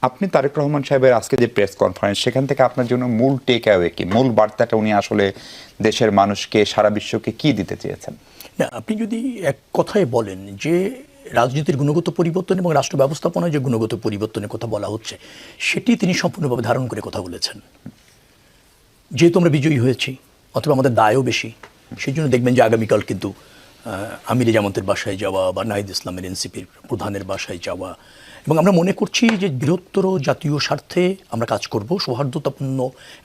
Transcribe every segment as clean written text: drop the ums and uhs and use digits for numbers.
আপনি তারেক রহমান সাহেবের আজকে যে প্রেস কনফারেন্স, সেখান থেকে আপনার জন্য মূল টেক অ্যাওয়ে কি, মূল বার্তাটা উনি আসলে দেশের মানুষকে, সারা বিশ্বকে কি দিতে চেয়েছেন? না, আপনি যদি এক কথায় বলেন যে রাজনীতির গুণগত পরিবর্তন এবং রাষ্ট্র ব্যবস্থাপনায় যে গুণগত পরিবর্তনের কথা বলা হচ্ছে, সেটি তিনি সম্পূর্ণভাবে ধারণ করে কথা বলেছেন। যেহেতু আমরা বিজয়ী হয়েছি, অথবা আমাদের দায়ও বেশি, সেই জন্য দেখবেন যে আগামীকাল কিন্তু আমিরে জামাতের বাসায় যাওয়া বা নাহিদ ইসলামের এনসিপির প্রধানের বাসায় যাওয়া, এবং আমরা মনে করছি যে বৃহত্তর জাতীয় স্বার্থে আমরা কাজ করব, সৌহার্দ্যতাপূর্ণ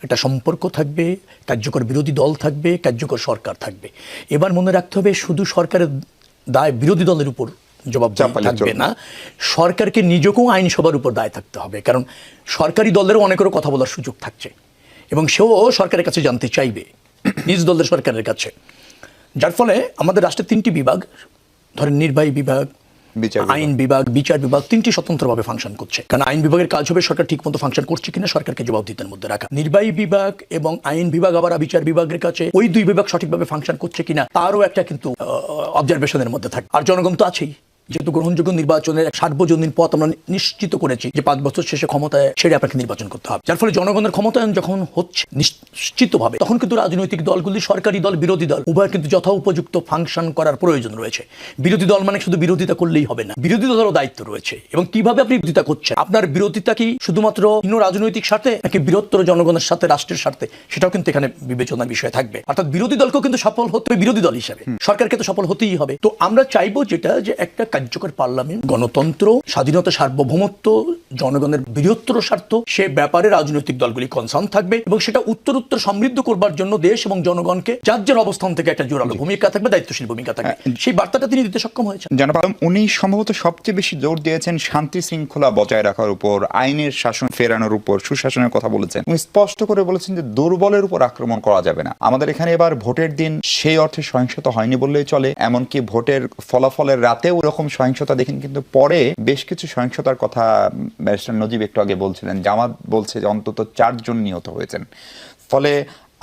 একটা সম্পর্ক থাকবে, কার্যকর বিরোধী দল থাকবে, কার্যকর সরকার থাকবে। এবার মনে রাখতে হবে, শুধু সরকারের দায় বিরোধী দলের উপর জবাব থাকবে না, সরকারকে নিজেকেও আইনসভার উপর দায় থাকতে হবে। কারণ সরকারি দলেরও অনেকেরও কথা বলার সুযোগ থাকছে, এবং সেও সরকারের কাছে জানতে চাইবে, নিজ দলের সরকারের কাছে। যার ফলে আমাদের রাষ্ট্রের তিনটি বিভাগ, ধরেন নির্বাহী বিভাগ, আইন বিভাগ, বিচার বিভাগ, তিনটি স্বতন্ত্রভাবে ফাংশন করছে। কারণ আইন বিভাগের কাজ হবে সরকার ঠিকমতো ফাংশন করছে কিনা সরকারকে জবাবদিহিতার মধ্যে রাখা। নির্বাহী বিভাগ এবং আইন বিভাগ আবার বিচার বিভাগের কাছে ওই দুই বিভাগ সঠিকভাবে ফাংশন করছে কিনা তারও একটা কিন্তু অবজারভেশনের মধ্যে থাকে। আর জনগণ তো আছেই, যেহেতু গ্রহণযোগ্য নির্বাচনের সার্বজনীন পথ আমরা নিশ্চিত করেছি যে 5 বছর শেষে ক্ষমতায় ছেড়ে আপনাকে নির্বাচন করতে হবে। যার ফলে জনগণের ক্ষমতায়ন যখন হচ্ছে নিশ্চিতভাবে, তখন কিন্তু রাজনৈতিক দলগুলি, সরকারি দল, বিরোধী দল, উভয় কিন্তু যথা উপযুক্ত ফাংশন করার প্রয়োজন রয়েছে। বিরোধী দল মানে শুধু বিরোধিতা করলেই হবে না, বিরোধী দলেরও দায়িত্ব রয়েছে। এবং কিভাবে আপনি বিরোধিতা করছেন, আপনার বিরোধিতা কি শুধুমাত্র রাজনৈতিক স্বার্থে নাকি বৃহত্তর জনগণের সাথে, রাষ্ট্রের স্বার্থে, সেটাও কিন্তু এখানে বিবেচনার বিষয় থাকবে। অর্থাৎ বিরোধী দলকেও কিন্তু সফল হতে হবে বিরোধী দল হিসেবে, সরকারকে তো সফল হতেই হবে। তো আমরা চাইবো যেটা, যে একটা কার্যকর পার্লামেন্ট, গণতন্ত্র, স্বাধীনতা, সার্বভৌমত্ব, জনগণের বৃহত্তর স্বার্থ, সে ব্যাপারে রাজনৈতিক দলগুলি কনসার্ন থাকবে, এবং সেটা উত্তর সমৃদ্ধ করবার জন্য দেশ এবং জনগণকে যার যার অবস্থান থেকে একটা জোরালো ভূমিকা থাকবে, দায়িত্বশীল ভূমিকা থাকবে। সেই বার্তাটা তিনি দিতে সক্ষম হয়েছেন। জনাব আলম, উনি সম্ভবত সবচেয়ে বেশি জোর দিয়েছেন শান্তি শৃঙ্খলা বজায় রাখার উপর, আইনের শাসন ফেরানোর উপর, সুশাসনের কথা বলেছেন। উনি স্পষ্ট করে বলেছেন যে দুর্বলের উপর আক্রমণ করা যাবে না। আমাদের এখানে এবার ভোটের দিন সেই অর্থে সহিংসতা হয়নি বললেই চলে, এমনকি ভোটের ফলাফলের রাতেও এরকম সহিংসতা দেখেন, কিন্তু পরে বেশ কিছু সহিংসতার কথা ব্যারিস্টার নজিব একটু আগে বলছিলেন। জামাত বলছে যে অন্তত 4 জন নিহত হয়েছেন। ফলে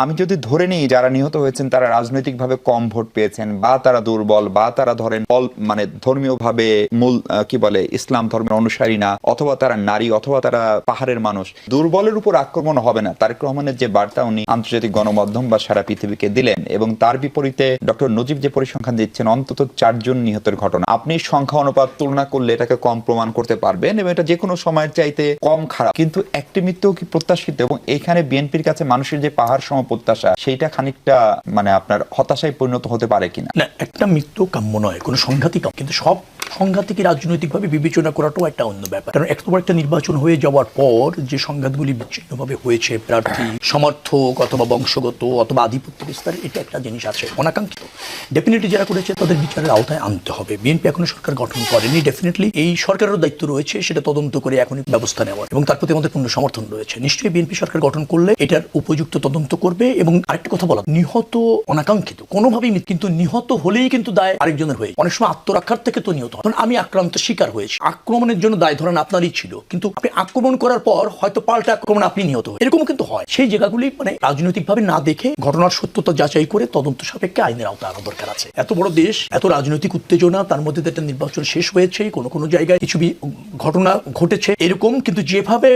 আমি যদি ধরে নিই যারা নিহত হয়েছেন তারা রাজনৈতিকভাবে কম ভোট পেয়েছেন, বা তারা দুর্বল, বা তারা ধরেন মানে ধর্মীয়ভাবে মূল কি বলে ইসলাম ধর্মের অনুসারী না, অথবা তারা নারী, অথবা তারা পাহাড়ের মানুষ, দুর্বলের উপর আক্রমণ হবে না। তারেক রহমানের যে বার্তা উনি আন্তর্জাতিক গণমাধ্যম বা সারা পৃথিবীকে দিলেন, এবং তার বিপরীতে ডক্টর নজিব যে পরিসংখ্যান দিচ্ছেন অন্তত 4 জন নিহতের ঘটনা, আপনি সংখ্যা অনুপাত তুলনা করলে এটাকে কম প্রমাণ করতে পারবেন, এবং এটা যে কোনো সময়ের চাইতে কম খারাপ। কিন্তু একটি মৃত্যু কি প্রত্যাশিত? এবং এখানে বিএনপির কাছে মানুষের যে পাহাড় সম প্রত্যাশা, সেইটা খানিকটা মানে আপনার হতাশায় পরিণত হতে পারে কিনা? না, একটা মৃত্যু কাম্য নয়, কোনো সংঘাতই কাম্য, কিন্তু সব সংঘাতকে রাজনৈতিকভাবে বিবেচনা করাটাও একটা অন্য ব্যাপার। কারণ একটা নির্বাচন হয়ে যাওয়ার পর যে সংঘাতগুলি বিচ্ছিন্নভাবে হয়েছে, প্রার্থী সমর্থক অথবা বংশগত অথবা আধিপত্য বিস্তার, এটা একটা জিনিস আছে অনাকাঙ্ক্ষিত। ডেফিনেটলি যারা করেছে তাদের বিচারের আওতায় আনতে হবে। বিএনপি এখনো সরকার গঠন করেনি, ডেফিনেটলি এই সরকারেরও দায়িত্ব রয়েছে সেটা তদন্ত করে এখনই ব্যবস্থা নেওয়ার, এবং তার প্রতি আমাদের পূর্ণ সমর্থন রয়েছে। নিশ্চয়ই বিএনপি সরকার গঠন করলে এটার উপযুক্ত তদন্ত করবে। এবং আরেকটা কথা বলা, নিহত অনাকাঙ্ক্ষিত কোনোভাবেই, কিন্তু নিহত হলেই কিন্তু দায় আরেকজনের হয়ে, অনেক সময় আত্মরক্ষার থেকে তো নিহত। কারণ আমি আক্রান্ত শিকার হয়েছি, আক্রমণের জন্য দায় ধরেন আপনারই ছিল, কিন্তু আপনি আক্রমণ করার পর হয়তো পাল্টা আক্রমণ আপনি নিহত হয়ে, এরকম কিন্তু হয়। সেই জায়গাগুলি মানে রাজনৈতিকভাবে না দেখে ঘটনার সত্যতা যাচাই করে তদন্ত সাপেক্ষে আইনের আওতায় আনা দরকার আছে। এত বড় দেশ, এত রাজনৈতিক উত্তেজনা, তার মধ্যে একটা নির্বাচন শেষ হয়েছে, কোনো জায়গায় কিছু ঘটনা ঘটেছে এরকম, কিন্তু যেভাবে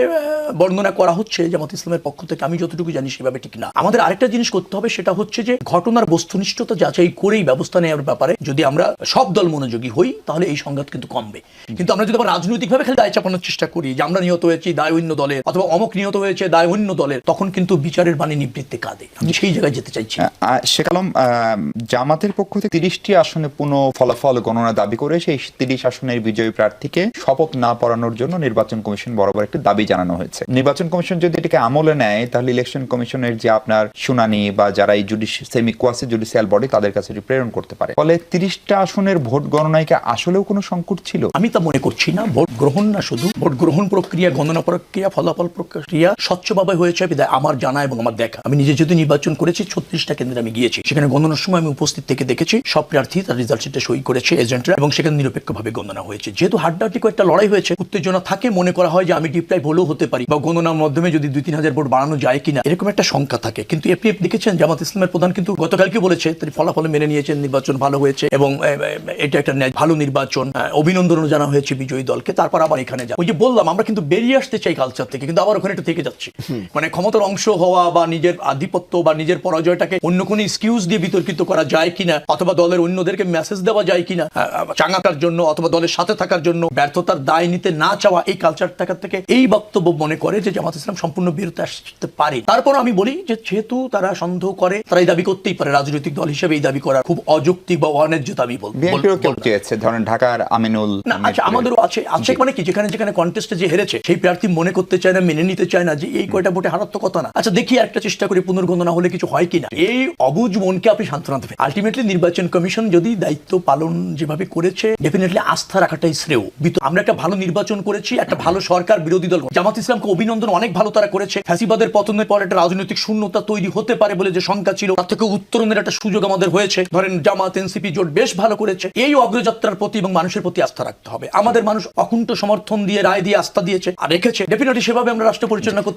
বর্ণনা করা হচ্ছে জামাত ইসলামের পক্ষ থেকে, আমি যতটুকু জানি সেভাবে ঠিক না। আমাদের আরেকটা জিনিস করতে হবে, সেটা হচ্ছে যে ঘটনার বস্তুনিষ্ঠতা যাচাই করেই ব্যবস্থা নেওয়ার ব্যাপারে যদি আমরা সব দল মনোযোগী হই, তাহলে এই সংঘাত কিন্তু কমবে। কিন্তু আমরা যদি আবার রাজনৈতিকভাবে খালি দায় চাপানোর চেষ্টা করি যে আমরা নিহত হয়েছি দায় অন্য দলের, অথবা অমুক নিহত হয়েছে দায় অন্য দলের, তখন কিন্তু বিচারের বাণী নিবৃত্তে কাঁদে। আমি সেই জায়গায় যেতে চাইছি। শেখ আলম, জামাতের পক্ষ থেকে 30টি আসনে পুনঃ ফলাফল গণনা দাবি করে সেই 30 আসনের বিজয়ী প্রার্থীকে শপথ না পড়ানোর জন্য নির্বাচন কমিশন বরাবর একটি দাবি জানানো হয়েছে। নির্বাচন কমিশন যদি এটাকে আমলে নেয়, তাহলে ইলেকশন কমিশনের যে আপনার শুনানি বা যারা এই সেমি কোয়াসি জুডিশিয়াল বডি, তাদের কাছে প্রেরণ করতে পারে। ফলে 30টা আসনের ভোট গণনায় কি আসলেও কোনো সংকট ছিল? আমি তা মনে করছি না। ভোট গ্রহণ না, শুধু ভোট গ্রহণ প্রক্রিয়া, গণনা প্রক্রিয়া, ফলাফল প্রক্রিয়া স্বচ্ছভাবে হয়েছে বিধায় আমার জানা এবং আমার দেখা। আমি নিজে যদি নির্বাচন করেছি, 36টা কেন্দ্রে আমি গিয়েছি, সেখানে গণনার সময় আমি উপস্থিত থেকে দেখেছি সব প্রার্থী তার রেজাল্ট শিটে সই করেছে এজেন্টরা, এবং সেখানে নিরপেক্ষভাবে গণনা হয়েছে। যেহেতু হাড্ডাহাড্ডি কয়েকটা লড়াই হয়েছে, উত্তেজনা থাকে, মনে করা হয় যে আমি ডিপ্রাইভ হলেও হতে পারি, বা গণনার মাধ্যমে যদি 2-3 হাজার ভোট বাড়ানো যায় কিনা, এরকম একটা শঙ্কা থাকে। কিন্তু আপনি দেখেছেন জামাত ইসলামের প্রধান কিন্তু গতকালকে বলেছে তিনি ফলাফল মেনে নিয়েছেন, নির্বাচন ভালো হয়েছে এবং এটা একটা ভালো নির্বাচন, অভিনন্দনও জানা হয়েছে বিজয়ী দলকে। তারপর আবার এখানে যা ওই যে বললাম আমরা কিন্তু বেরিয়ে আসতে চাই কালচার থেকে, কিন্তু আবার ওখানে একটু থেকে যাচ্ছি। মানে ক্ষমতার অংশ হওয়া বা নিজের আধিপত্য বা নিজের পরাজয়টাকে অন্য কোনো এক্সকিউজ দিয়ে বিতর্কিত করা যায় কিনা, অথবা দলের অন্যদেরকে মেসেজ দেওয়া যায় কিনা চাঙ্গাটার জন্য অথবা দলের সাথে থাকার জন্য ব্যর্থতার দায় নিতে না চাওয়া, এই কালচার থেকে এই বক্তব্য মনে করে যে জামাত ইসলাম সম্পূর্ণ বিরত আসতে পারে। তারপর আমি বলি যে যেহেতু তারা সন্দেহ করে, তারা এই দাবি করতেই পারে, রাজনৈতিক দল হিসেবে এই দাবি করা খুব অযৌক্তিক বা অন্যায্য দাবি বিএনপিও কেউ চেয়েছে, ধরেন ঢাকার আমিনুল। না আচ্ছা, আমাদেরও আছে মানে কি যেখানে যেখানে কন্টেস্টে যে হেরেছে সেই প্রার্থী মনে করতে চায় না, মেনে নিতে চায় না যে এই কয়টা ভোটে হারার তো কথা না। আচ্ছা দেখি একটা চেষ্টা করি পুনর্গণনা হলে কিছু হয় কিনা। এই অবুঝ মনকে আপনি সান্ত্বনা দেবেন। আলটিমেটলি নির্বাচন কমিশন যদি দায়িত্ব পালন যেভাবে করেছে, ডেফিনেটলি আস্থা রাখাটাই শ্রেয়। আমরা একটা ভালো নির্বাচন করেছি, একটা ভালো সরকার, বিরোধী দল। জামাত ইসলামকে অভিনন্দন, অনেক ভালো তারা করেছে। ফ্যাসিবাদের পতনের পর একটা রাজনৈতিক শূন্যতা তৈরি হতে পারে বলে যে শঙ্কা ছিল, তার থেকে উত্তরণের একটা সুযোগ আমাদের হয়েছে। ধরেন জামাত এনসিপি জোট বেশ ভালো করেছে। এই অগ্রযাত্রার প্রতি এবং মানুষের প্রতি আস্থা রাখতে হবে। আমাদের মানুষ অকুণ্ঠ সমর্থন দিয়ে, রায় দিয়ে, আস্থা দিয়েছে আর রেখেছে। ডেফিনেটলি সেভাবে আমরা রাষ্ট্র পরিচালনা করতে